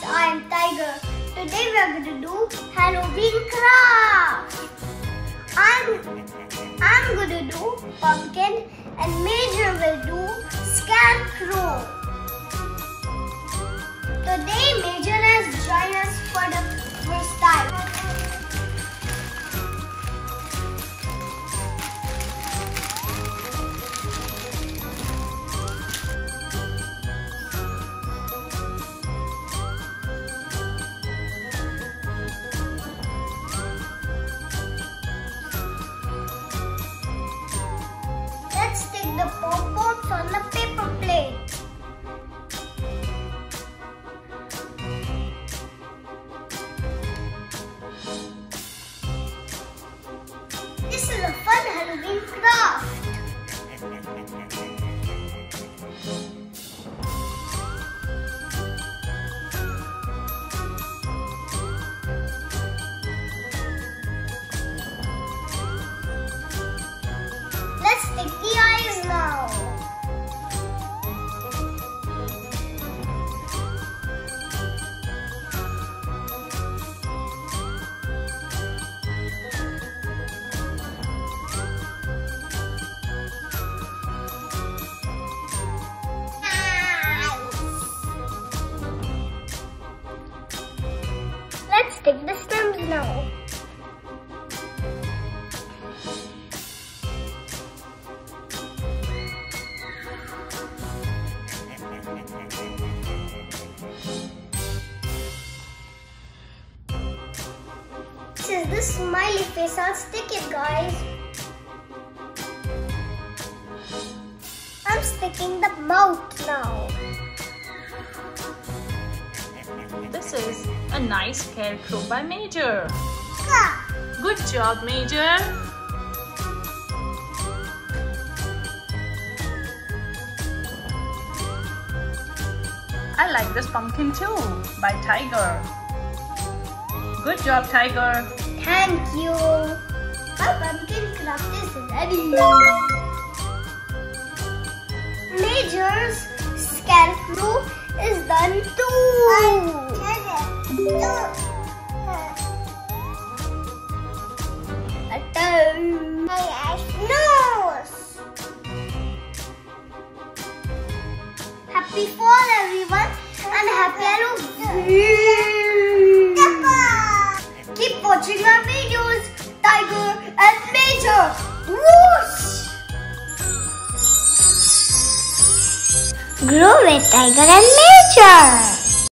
I am Tiger. Today we are going to do Halloween craft. I'm going to do pumpkin and Major will do Scarecrow. Today Major has joined us for the first time. Let's stick the pom-poms on the paper plate. This is a fun Halloween craft. Let's stick the eyes now. Let's stick the stems now. This is the smiley face. I'll stick it, guys. I'm sticking the mouth now. This is a nice scarecrow by Major. Good job, Major. I like this pumpkin too by Tiger. Good job, Tiger. Thank you. My pumpkin craft is ready. Major's Scarecrow is done too. Nose. Happy fall, everyone, and happy Halloween. Keep watching our videos, Tiger and Major. Whoosh! Grow with Tiger and Major.